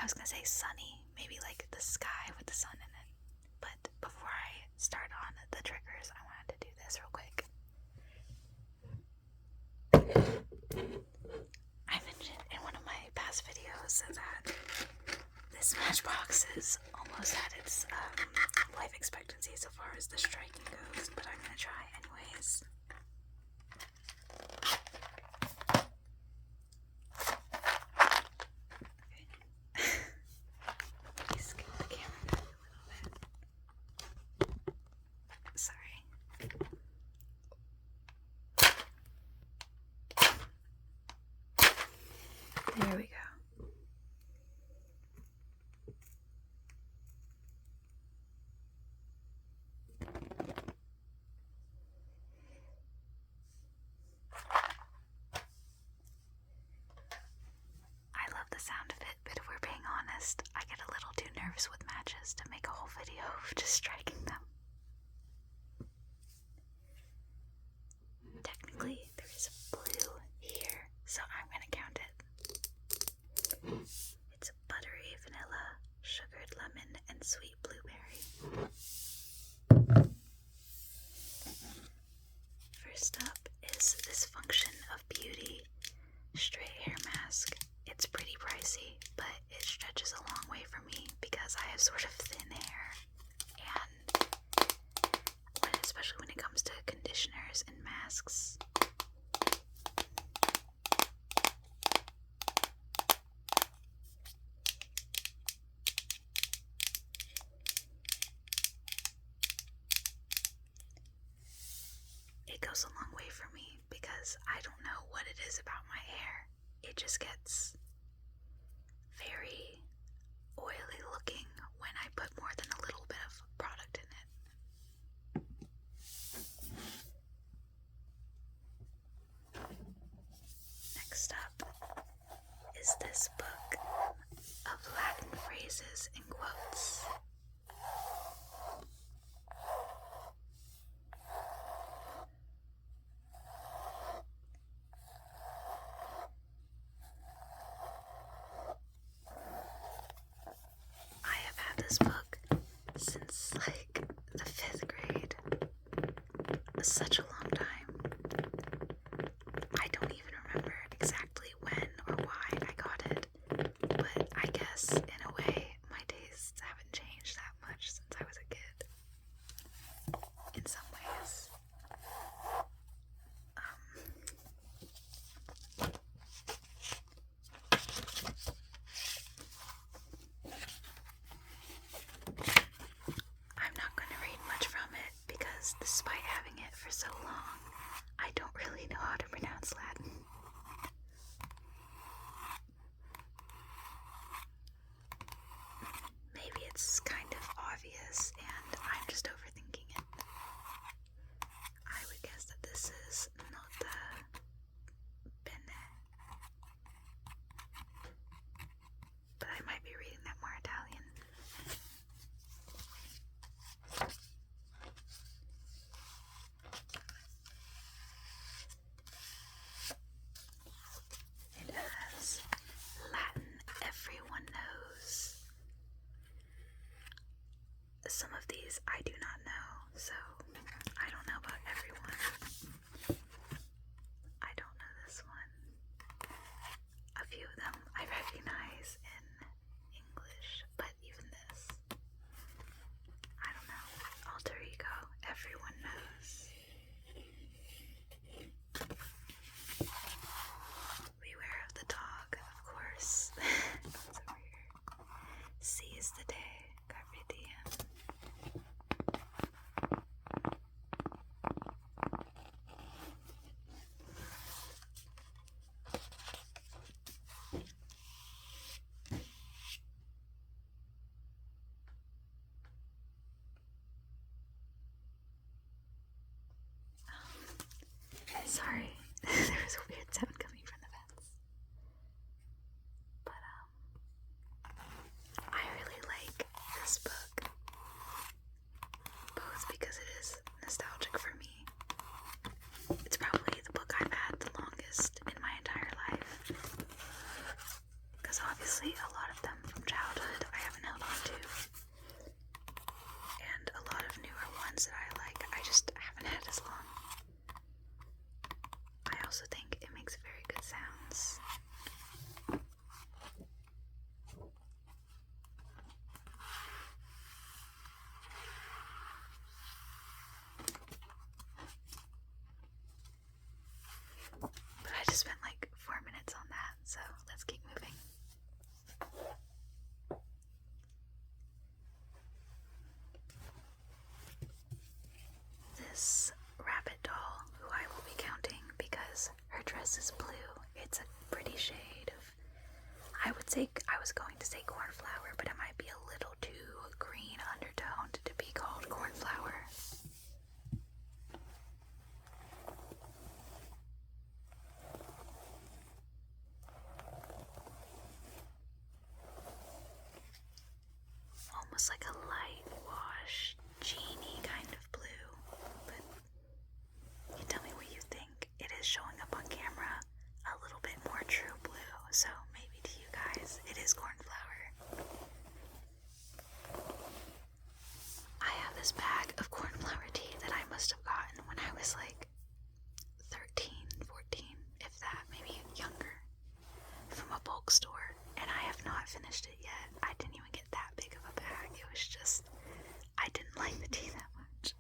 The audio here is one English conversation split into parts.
was gonna say sunny, maybe like the sky with the sun in it. But before I start on the triggers, I wanted to do this real quick. I mentioned in one of my past videos that this matchbox is almost at its life expectancy so far as the striking goes, but I'm gonna try anyways. There we go. I love the sound of it, but if we're being honest, I get a little too nervous with matches to make a whole video of just striking them. Technically, there is blue here, so I'm gonna count it. It's buttery vanilla, sugared lemon, and sweet blueberry. First up is this Function of Beauty straight hair mask. It's pretty pricey, but it stretches a long way for me because I have sort of thin hair, and especially when it comes to conditioners and masks. It goes a long way for me because I don't know what it is about my hair. It just gets very oily looking when I put more than a little bit of product in it. Next up is this book of Latin phrases and quotes. I have had this book since like the 5th grade. Such a long time. I don't even remember exactly when or why I got it, but I guess in a way my tastes haven't changed that much since I was a kid. In some ways. I'm not going to read much from it because despite having it for so long, I don't really know how to pronounce Latin. Maybe it's kind of obvious and I'm just overthinking it. I would guess that this is nota bene, but I might be reading that more Italian. It has Latin everyone knows. Some of these I do not know, so I don't know about everyone. I don't know this one. A few of them I recognize in English, but even this, I don't know. Alter ego, everyone knows. Beware of the dog, of course. It's over here. Seize the day, carpe diem. dress is blue. It's a pretty shade of, I would say, I was going to say cornflower, but it might be a little too green undertoned to be called cornflower. Almost like a light wash, jeany kind of blue, but you tell me what you think. It is showing up on camera a little bit more true blue, so maybe to you guys it is cornflower. I have this bag of cornflower tea that I must have gotten when I was like 13, 14, if that, maybe younger, from a bulk store, and I have not finished it yet. I didn't even get that big of a bag. It was just, I didn't like the tea that much,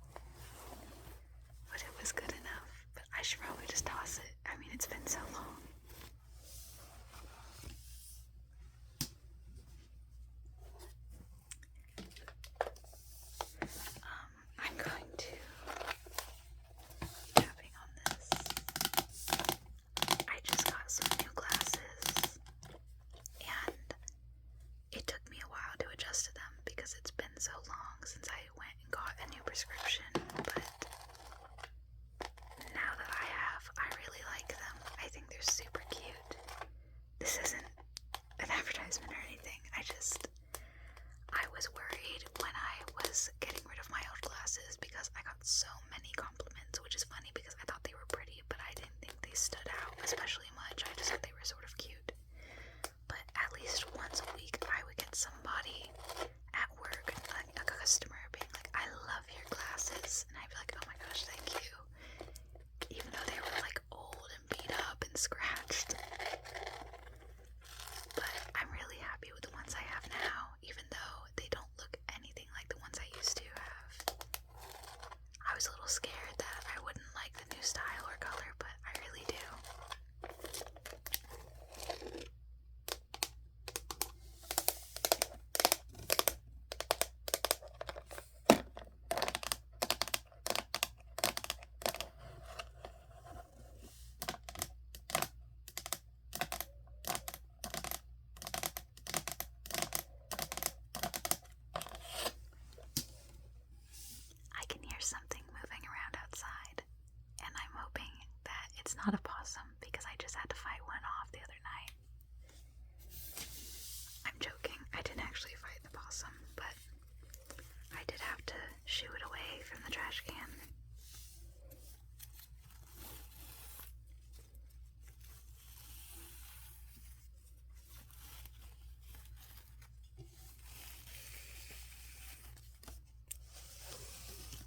but it was good enough. But I should probably just toss it. I mean, it's been so long. I'm going to be tapping on this. I just got some new glasses, and it took me a while to adjust to them because it's been so long since I went and got a new prescription, but now that I have, I really like them. I think they're super cute. This isn't an advertisement or anything. I was worried when I was getting rid of my old glasses because I got so many compliments, which is funny because I thought they were pretty, but I didn't think they stood out especially much. I just thought they were sort of cute. But at least once a week I would get somebody at work, like a customer, being like, I love your glasses, and I'd be like, oh my gosh, thank you, even though they were like old and beat up and scratched. But I'm really happy with the ones I have now, even though they don't look anything like the ones I used to have. I was a little scared that I wouldn't like the new style or color, but I really do. I can hear something moving around outside, and I'm hoping that it's not a possum because I just had to fight one off the other night. I'm joking, I didn't actually fight the possum, but I did have to shoo it away from the trash can.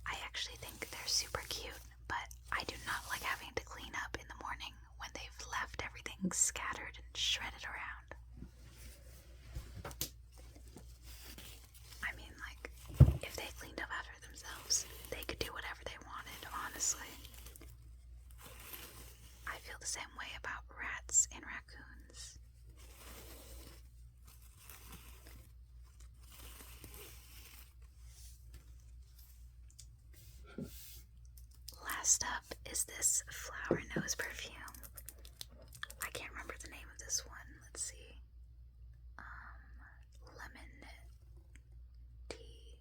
I actually think they're super cute, but I do not like having to clean up in the morning when they've left everything scattered and shredded around. I mean, like, if they cleaned up after themselves, they could do whatever they wanted, honestly. I feel the same way about rats and raccoons. Last up is this Flower Nose perfume. I can't remember the name of this one. Let's see. Lemon tea.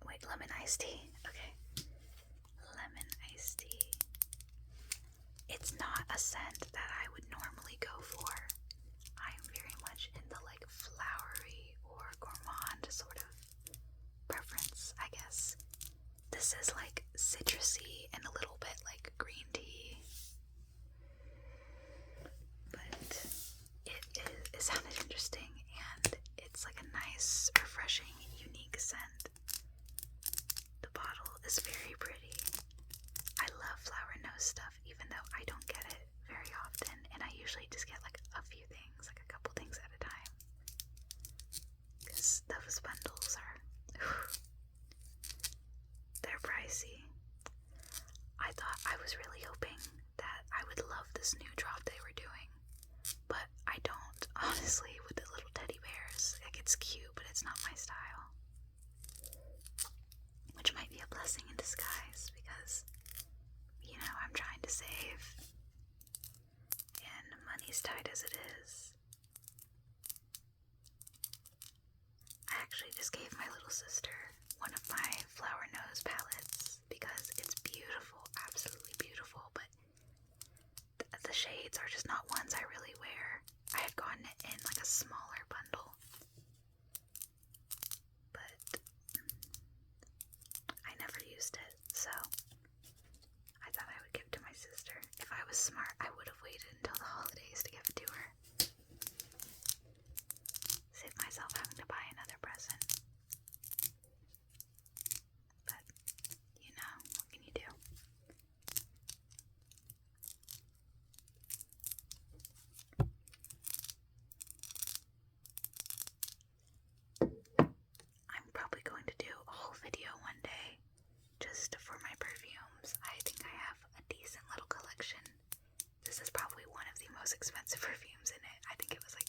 Wait, lemon iced tea. Okay. Lemon iced tea. It's not a scent that I would normally go for. I'm very much in the like flowery or gourmand sort of preference, I guess. This is like citrusy and a little bit like green tea. But it sounded interesting, and it's like a nice, refreshing, unique scent. The bottle is very pretty. I love flower nose stuff, even though I don't get it very often, and I usually just get like a few things, like a couple things at a time. Because those bundles are, they're pricey. I thought I was really hoping that I would love this new drop they were doing, but I don't, honestly, with the little teddy bears. Like, it's cute, but it's not my style. Which might be a blessing in disguise, because, you know, I'm trying to save. money's tight as it is. I actually just gave my little sister one of my Flower Nose palettes because it's beautiful, absolutely beautiful, but the shades are just not ones I really wear. I had gotten it in like a smaller bundle, but I never used it, so I thought I would give it to my sister. If I was smart, I would have waited until the holidays to give it to her. Save myself having to buy another present. But, you know, what can you do? I'm probably going to do a whole video one day just for my perfumes. I think I have a decent little collection. This is probably one of the most expensive perfumes in it. I think it was like